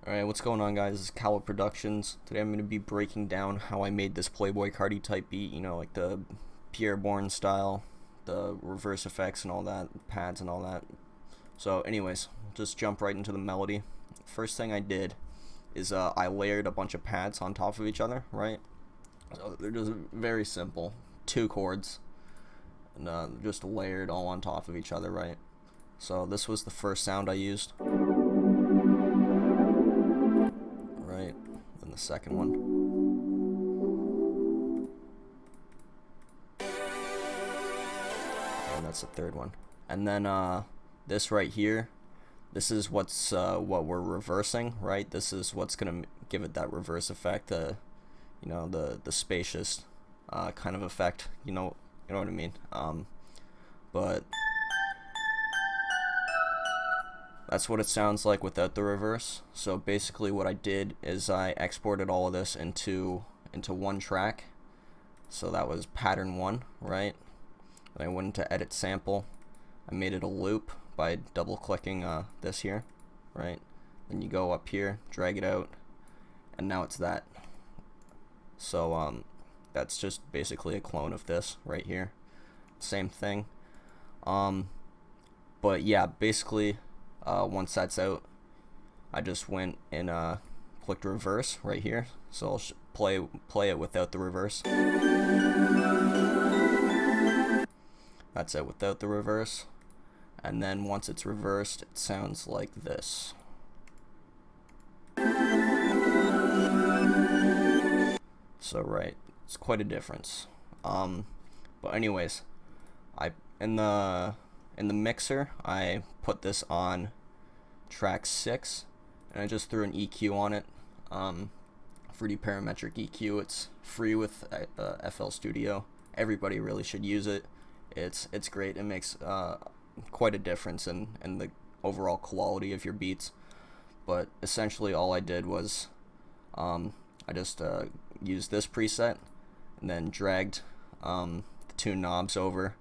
Alright, what's going on, guys? This is Kalah Productions. Today I'm going to be breaking down how I made this Playboi Carti type beat, you know, like the Pierre Bourne style, the reverse effects and all that, pads and all that. So anyways, just jump right into the melody. First thing I did is I layered a bunch of pads on top of each other, right? So they're just very simple. 2 chords, and just layered all on top of each other, right? So this was the first sound I used. Right, then the second one, and that's the third one, and then this right here, this is what's what we're reversing, right? This is what's gonna give it that reverse effect, you know, the spacious kind of effect, you know what I mean. But that's what it sounds like without the reverse. So basically what I did is I exported all of this into one track. So that was pattern 1, right? Then I went into edit sample. I made it a loop by double clicking this here, right? Then you go up here, drag it out, and now it's that. So that's just basically a clone of this right here. Same thing. But yeah, basically once that's out, I just went and clicked reverse right here. So I'll play it without the reverse. That's it without the reverse. And then once it's reversed, it sounds like this. So right, it's quite a difference. But anyways, in the mixer, I put this on track 6, and I just threw an EQ on it. Fruity parametric EQ. It's free with FL Studio. Everybody really should use it. It's great. It makes quite a difference in the overall quality of your beats. But essentially, all I did was I just used this preset and then dragged the 2 knobs over.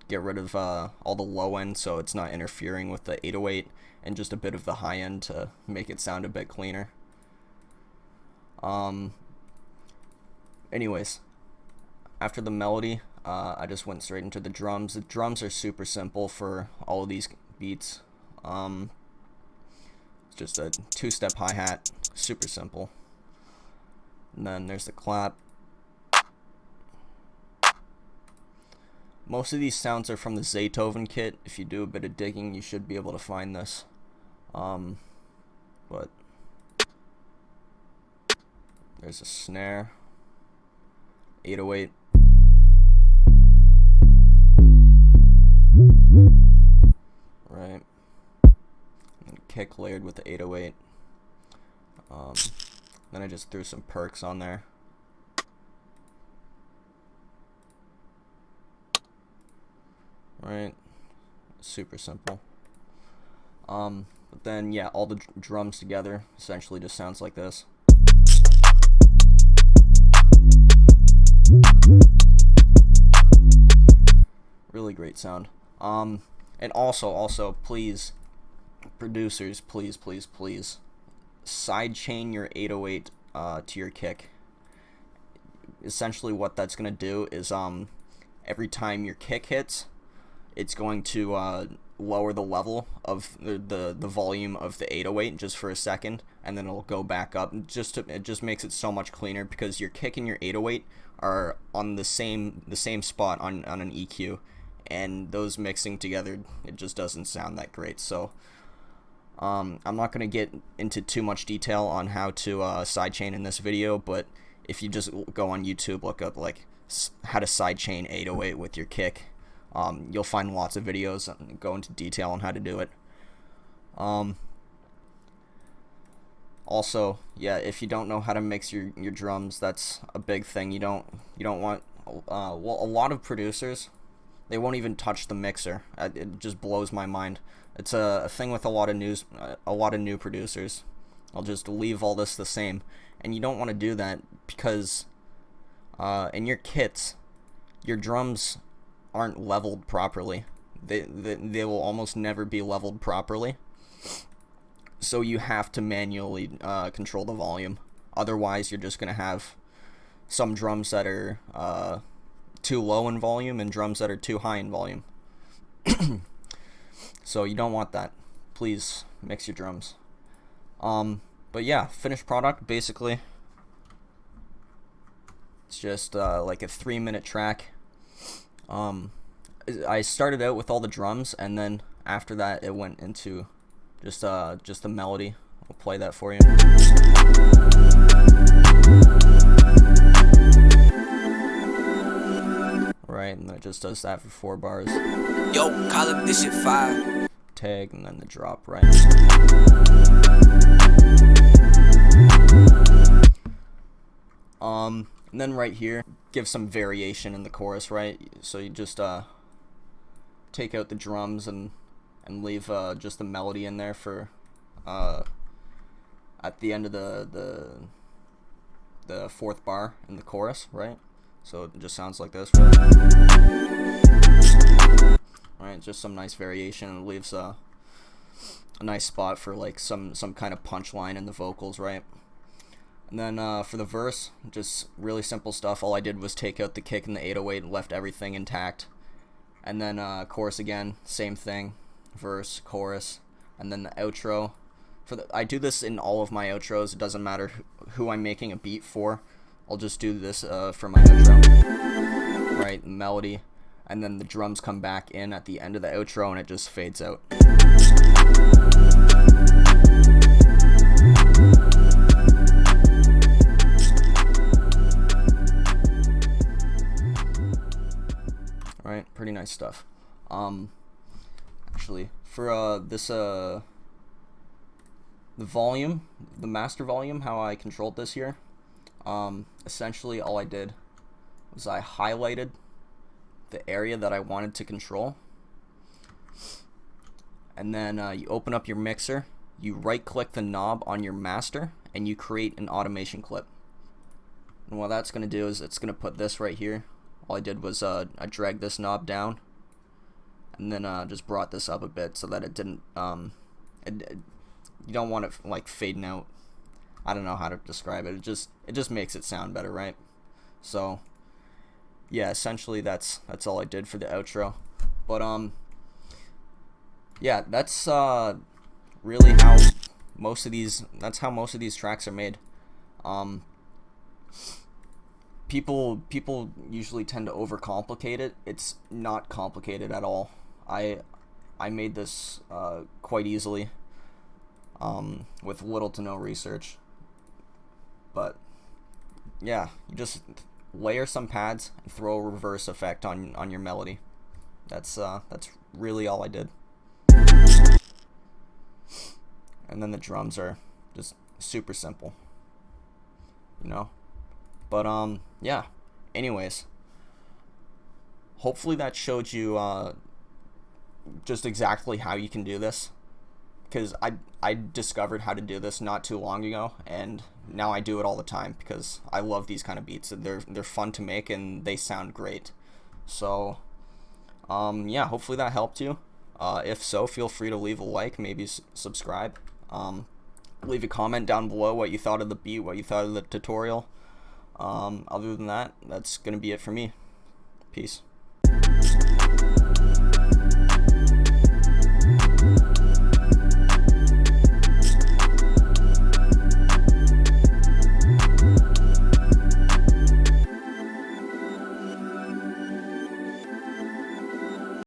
Get rid of all the low end so it's not interfering with the 808, and just a bit of the high end to make it sound a bit cleaner. Anyways, after the melody, I just went straight into the drums. The drums are super simple for all of these beats. It's just a 2-step hi-hat, super simple. And then there's the clap. Most of these sounds are from the Zaytoven kit. If you do a bit of digging, you should be able to find this. But there's a snare, 808, right, and kick layered with the 808. Then I just threw some perks on there. Right, super simple. But then yeah, all the drums together essentially just sounds like this. Really great sound. And also please, producers, please sidechain your 808 to your kick. Essentially what that's gonna do is every time your kick hits, it's going to lower the level of the volume of the 808 just for a second, and then it'll go back up. It just makes it so much cleaner, because your kick and your 808 are on the same spot on an EQ, and those mixing together, it just doesn't sound that great. So I'm not going to get into too much detail on how to sidechain in this video, but if you just go on YouTube, look up like how to sidechain 808 with your kick, you'll find lots of videos and go into detail on how to do it. Also, yeah, if you don't know how to mix your drums, that's a big thing. You don't want well, a lot of producers, they won't even touch the mixer. It just blows my mind. It's a thing with a lot of new producers. I'll just leave all this the same, and you don't want to do that, because in your kits, your drums aren't leveled properly. They will almost never be leveled properly. So you have to manually control the volume. Otherwise, you're just gonna have some drums that are too low in volume and drums that are too high in volume. So you don't want that. Please mix your drums. But yeah, finished product basically. It's just like a 3-minute track. I started out with all the drums, and then after that it went into just the melody. I'll play that for you. Right, and then it just does that for 4 bars. Yo, call it this shit fire. Tag, and then the drop, right? And then right here, give some variation in the chorus, right? So you just take out the drums and leave just the melody in there for at the end of the 4th bar in the chorus, right? So it just sounds like this, right? Just some nice variation, and leaves a nice spot for like some kind of punchline in the vocals, right? And then for the verse, just really simple stuff. All I did was take out the kick and the 808 and left everything intact. And then chorus again, same thing, verse, chorus, and then the outro. I do this in all of my outros. It doesn't matter who I'm making a beat for. I'll just do this for my outro, right? Melody, and then the drums come back in at the end of the outro, and it just fades out. Right, pretty nice stuff. Actually, for the volume, the master volume, how I controlled this here, essentially all I did was I highlighted the area that I wanted to control, and then you open up your mixer, you right click the knob on your master, and you create an automation clip. And what that's going to do is it's going to put this right here. All I did was I dragged this knob down, and then just brought this up a bit so that it didn't you don't want it like fading out. I don't know how to describe it. It just makes it sound better, right? So yeah, essentially that's all I did for the outro. But yeah, that's really how most of these tracks are made. People usually tend to overcomplicate it. It's not complicated at all. I made this quite easily with little to no research. But yeah, you just layer some pads and throw a reverse effect on your melody. That's really all I did. And then the drums are just super simple, you know. But yeah, anyways, hopefully that showed you just exactly how you can do this, because I discovered how to do this not too long ago, and now I do it all the time because I love these kind of beats. They're fun to make and they sound great. So yeah, hopefully that helped you. If so, feel free to leave a like, maybe subscribe. Leave a comment down below what you thought of the beat, what you thought of the tutorial. Other than that, that's gonna be it for me. Peace.